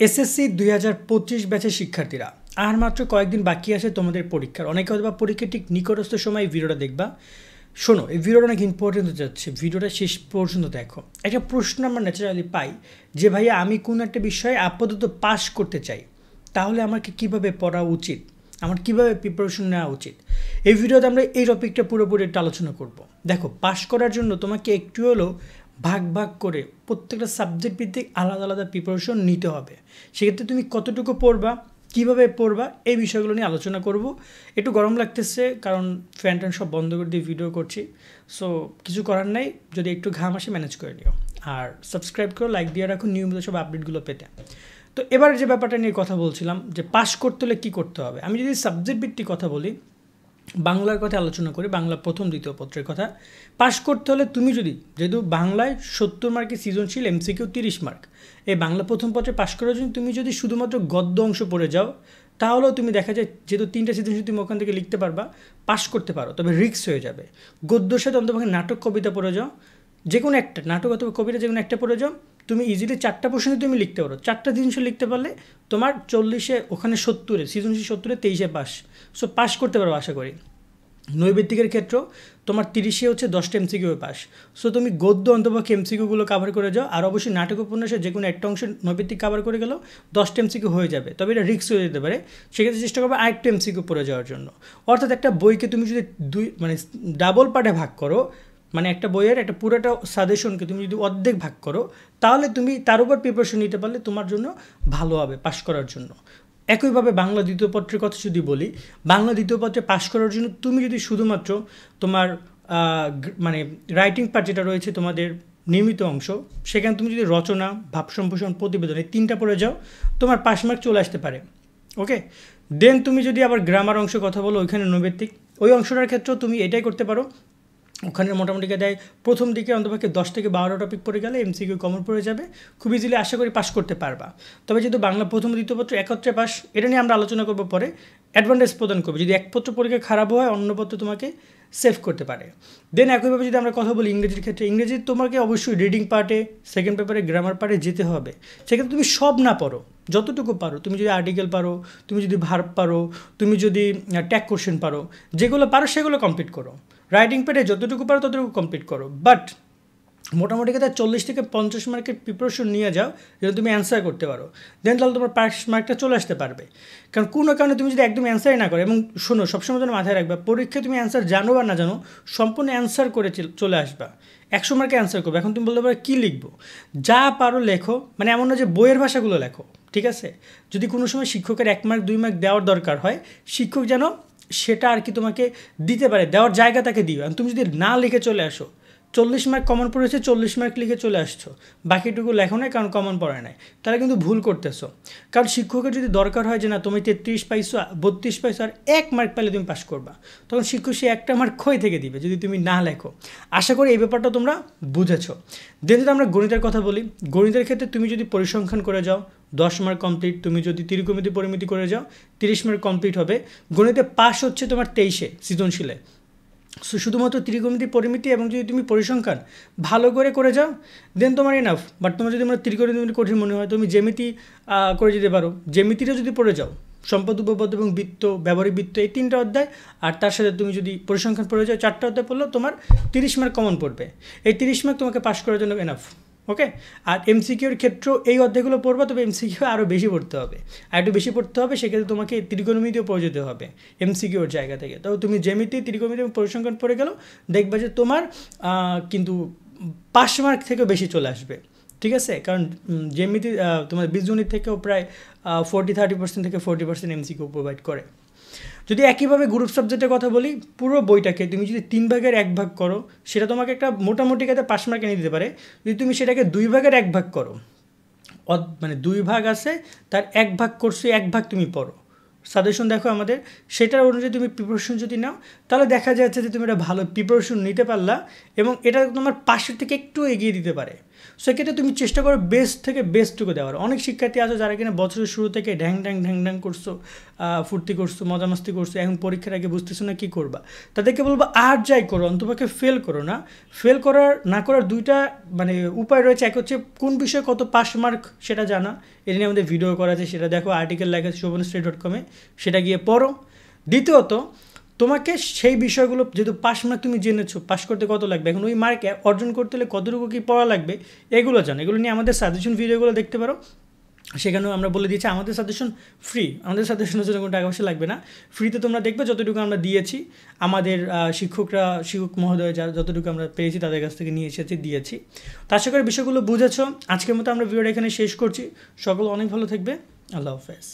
SSC 2025 ব্যাচের শিক্ষার্থীরা আর মাত্র কয়েকদিন বাকি আছে তোমাদের পরীক্ষার। অনেকে হয়তো বা পরীক্ষা ঠিক নিকটস্থ সময় ভিডিওটা দেখবা। শোনো, এই ভিডিওটা অনেক ইম্পর্টেন্ট হতে যাচ্ছে, ভিডিওটা শেষ পর্যন্ত দেখো। একটা প্রশ্ন আমরা ন্যাচারালি পাই যে ভাইয়া আমি কোন একটা বিষয়ে আপাতত পাস করতে চাই, তাহলে আমাকে কিভাবে পড়া উচিত, আমার কিভাবে প্রিপারেশন নেওয়া উচিত। এই ভিডিওতে আমরা এই টপিকটা পুরোপুরি একটা আলোচনা করব। দেখো, পাস করার জন্য তোমাকে একটু হলেও ভাগ ভাগ করে প্রত্যেকটা সাবজেক্ট ভিত্তিক আলাদা আলাদা প্রিপারেশন নিতে হবে। সেক্ষেত্রে তুমি কতটুকু পড়বা, কীভাবে পড়বা, এই বিষয়গুলো নিয়ে আলোচনা করব। একটু গরম লাগতেছে কারণ ফ্যান ট্যান সব বন্ধ করে দিয়ে ভিডিও করছি, সো কিছু করার নাই, যদি একটু ঘাম আসে ম্যানেজ করে নিও। আর সাবস্ক্রাইব করো, লাইক দিয়ে রাখো নিয়মিত সব আপডেটগুলো পেতে। তো এবার যে ব্যাপারটা নিয়ে কথা বলছিলাম যে পাস করতে হলে কী করতে হবে, আমি যদি সাবজেক্ট ভিত্তিক কথা বলি, বাংলার কথা আলোচনা করি, বাংলা প্রথম দ্বিতীয় পত্রের কথা। পাস করতে হলে তুমি যদি, যেহেতু বাংলায় 70 মার্কের সৃজনশীল, এমসিকিউ 30 মার্ক, এই বাংলা প্রথম পত্রে পাস করার জন্য তুমি যদি শুধুমাত্র গদ্য অংশ পড়ে যাও, তাহলেও তুমি দেখা যায় যেহেতু 3টা সৃজনশীল তুমি ওখান থেকে লিখতে পারবা, পাস করতে পারো, তবে রিস্ক হয়ে যাবে। গদ্যর সাথে অন্তপক্ষে নাটক কবিতা পড়ে যাও, যে কোনো একটা নাটক অথবা কবিতা যে কোনো একটা পড়ে যাও, তুমি ইজিলি 4টা প্রশ্নে তুমি লিখতে পারো। 4টা জিনিস লিখতে পারলে তোমার 40-এ, ওখানে 70-এ, সৃজনশীল 70-এ 23-এ পাস। সো পাস করতে পারো আশা করি। নৈবেদিকের ক্ষেত্রেও তোমার 30-এ হচ্ছে 10টা এমসিকিউ পাস। সো তুমি গদ্য অন্তপক্ষে এমসিকিউগুলো কাভার করে যাও, আর অবশ্যই নাটক উপন্যাসে যে কোনো একটা অংশের নৈবেদিক কাভার করে গেলেও 10টা এমসিকিউ হয়ে যাবে, তবে এটা রিস্ক হয়ে যেতে পারে। সেক্ষেত্রে চেষ্টা করবে আরেকটা এমসিকিউ পড়ে যাওয়ার জন্য। অর্থাৎ একটা বইকে তুমি যদি ডাবল পার্টে ভাগ করো, মানে একটা বইয়ের একটা পুরোটা সাজেশনকে তুমি যদি অর্ধেক ভাগ করো, তাহলে তুমি তার উপর প্রিপারেশন নিতে পারলে তোমার জন্য ভালো হবে পাস করার জন্য। একইভাবে বাংলা দ্বিতীয় পত্রের কথা যদি বলি, বাংলা দ্বিতীয় পত্রে পাস করার জন্য তুমি যদি শুধুমাত্র তোমার রাইটিং পার্ট যেটা রয়েছে তোমাদের নিয়মিত অংশ, সেখানে তুমি যদি রচনা, ভাব সম্প্রসারণ, প্রতিবেদন এই 3টা পড়ে যাও, তোমার পাস মার্ক চলে আসতে পারে। ওকে, দেন তুমি যদি আবার গ্রামার অংশ কথা বলো, ওইখানে নৈবেদিক ওই অংশটার ক্ষেত্রেও তুমি এটাই করতে পারো। ওখানে মোটামুটি দেয় প্রথম দিকে অন্তপক্ষে 10 থেকে 12টা টপিক পড়ে গেলে এমসিকিউ কমন পড়ে যাবে, খুব ইজিলি আশা করি পাস করতে পারবা। তবে যেহেতু বাংলা প্রথম দ্বিতীয় পত্র একত্রে পাস, এটা নিয়ে আমরা আলোচনা করবো পরে, অ্যাডভান্টেজ প্রদান করবে। যদি এক পত্র পরীক্ষা খারাপ হয়, অন্য পত্র তোমাকে সেভ করতে পারে। দেন একইভাবে যদি আমরা কথা বলি ইংরেজির ক্ষেত্রে, ইংরেজি তোমাকে অবশ্যই রিডিং পার্টে, সেকেন্ড পেপারে, গ্রামার পার্টে যেতে হবে। সেক্ষেত্রে তুমি সব না পড়ো, যতটুকু পারো, তুমি যদি আর্টিকেল পারো, তুমি যদি ভার্ব পারো, তুমি যদি ট্যাগ কোশ্চেন পারো, যেগুলো পারো সেগুলো কমপ্লিট করো। রাইটিং পেটে যতটুকু পারো ততটুকু কমপ্লিট করো, বাট মোটামুটি কথা 40 থেকে 50 মার্কের প্রিপারেশন নিয়ে যাও, যেন তুমি অ্যান্সার করতে পারো। দেন তাহলে তোমার পাস মার্কটা চলে আসতে পারবে। কারণ কোনো কারণে তুমি যদি একদম অ্যান্সারই না করো, এবং শোনো, সবসময় যেন মাথায় রাখবে, পরীক্ষায় তুমি অ্যান্সার জানো বা না জানো, সম্পূর্ণ অ্যান্সার করে চলে আসবা। 100 মার্কে অ্যান্সার করবে। এখন তুমি বলতে পারো কী লিখবো, যা পারো লেখো, মানে এমন না যে বইয়ের ভাষাগুলো লেখো, ঠিক আছে? যদি কোনো সময় শিক্ষকের 1 মার্ক 2 মার্ক দেওয়ার দরকার হয়, শিক্ষক যেন সেটা আর কি তোমাকে দিতে পারে, দেওয়ার জায়গা তাকে দিবে। আর তুমি যদি না লিখে চলে আসো, 40 মার্ক কমন পড়েছে, 40 মার্ক লিখে চলে আসছো, বাকিটুকু লেখো নাই কারণ কমন পড়ে নাই, তাহলে কিন্তু ভুল করতেছো। কারণ শিক্ষকের যদি দরকার হয় যে না তুমি 33 পাইছো, 32 পাইছো, আর 1 মার্ক পাইলে তুমি পাস করবা, তখন শিক্ষক সে 1টা মার্ক ক্ষয় থেকে দিবে যদি তুমি না লেখো। আশা করি এই ব্যাপারটা তোমরা বুঝেছো। দেন যদি আমরা গণিতের কথা বলি, গণিতের ক্ষেত্রে তুমি যদি পরিসংখ্যান করে যাও, 10 মার্ক কমপ্লিট। তুমি যদি ত্রিকোণমিতি পরিমিতি করে যাও, 30 মার্ক কমপ্লিট হবে। গণিতে পাস হচ্ছে তোমার 23-এ সৃজনশীলে। সো শুধুমাত্র ত্রিকোণমিতি, পরিমিতি এবং যদি তুমি পরিসংখ্যান ভালো করে যাও, দেন তোমার এনাফ। বাট তোমার যদি আমরা ত্রিকোণমিতি কঠিন মনে হয়, তুমি জ্যামিতি করে যেতে পারো। জ্যামিতিটা যদি পড়ে যাও, সম্পদ, উপপদ এবং বৃত্ত, ব্যবহারিক বৃত্ত, এই 3টা অধ্যায়, আর তার সাথে তুমি যদি পরিসংখ্যান পড়ে যাও, 4টা অধ্যায় পড়লেও তোমার 30 মার্ক কমন পড়বে। এই 30 মার্ক তোমাকে পাস করার জন্য এনাফ। ওকে, আর এমসিকিউর ক্ষেত্রেও এই অধ্যায়গুলো পড়বা, তবে এমসিকিউ আরও বেশি পড়তে হবে, আর একটু বেশি পড়তে হবে। সেক্ষেত্রে তোমাকে ত্রিকোণমিতিও পড়ে যেতে হবে এমসিকিউর জায়গা থেকে। তো তুমি জ্যামিতি, ত্রিকোণমিতি এবং পরিসংখ্যান পড়ে গেলেও দেখবা যে তোমার কিন্তু 5 মার্ক থেকেও বেশি চলে আসবে, ঠিক আছে? কারণ জ্যামিতি তোমার বীজগণিত থেকেও প্রায় 30% থেকে 40% এমসিকিউ প্রোভাইড করে। যদি একইভাবে গ্রুপ সাবজেক্টের কথা বলি, পুরো বইটাকে তুমি যদি 3 ভাগের 1 ভাগ করো, সেটা তোমাকে একটা মোটামুটি কাতে 5 মার্ক এনে দিতে পারে। যদি তুমি সেটাকে 2 ভাগের 1 ভাগ করো, মানে 2 ভাগ আছে, তার 1 ভাগ করছো, 1 ভাগ তুমি পড়ো, সাজেশন দেখো আমাদের, সেটার অনুযায়ী তুমি প্রিপারেশন যদি নাও, তাহলে দেখা যাচ্ছে যে তুমি একটা ভালো প্রিপারেশন নিতে পারলা, এবং এটা তোমার পাশের থেকে একটু এগিয়ে দিতে পারে। সেক্ষেত্রে তুমি চেষ্টা করো বেস্ট থেকে বেস্টটুকু দেওয়ার। অনেক শিক্ষার্থী আছে যারা কিনা বছরের শুরু থেকে ঢ্যাং ঢ্যাং করছো, ফুর্তি করছো, মজামস্তি করছো, এখন পরীক্ষার আগে বুঝতেছো না কী করবা। তাদেরকে বলবো আর যাই করো, অন্তপক্ষে ফেল করো না। ফেল করার না করার দুইটা মানে উপায় রয়েছে। এক হচ্ছে কোন বিষয়ে কত পাস মার্ক সেটা জানা, এটা নিয়ে আমাদের ভিডিও করা আছে, সেটা দেখো, আর্টিকেল লেখা আছে shobhanstudy.com, সেটা গিয়ে পড়ো। দ্বিতীয়ত তোমাকে সেই বিষয়গুলো যেহেতু পাস মার্ক তুমি জেনেছো, পাস করতে কত লাগবে, এখন ওই মার্ক অর্জন করতে হলে কতটুকু কী পড়া লাগবে এগুলো জানো। এগুলো নিয়ে আমাদের সাজেশন ভিডিওগুলো দেখতে পারো, সেখানেও আমরা বলে দিয়েছি। আমাদের সাজেশন ফ্রি, আমাদের সাজেশনের জন্য কোনো টাকা পয়সা লাগবে না, ফ্রিতে তোমরা দেখবে যতটুকু আমরা দিয়েছি। আমাদের শিক্ষক মহোদয় যারা যতটুকু আমরা পেয়েছি তাদের কাছ থেকে নিয়ে এসেছি, দিয়েছি। তো আশা করি বিষয়গুলো বুঝেছো। আজকের মতো আমরা ভিডিওটা এখানে শেষ করছি। সকল অনেক ভালো থাকবে। আল্লাহ হাফেজ।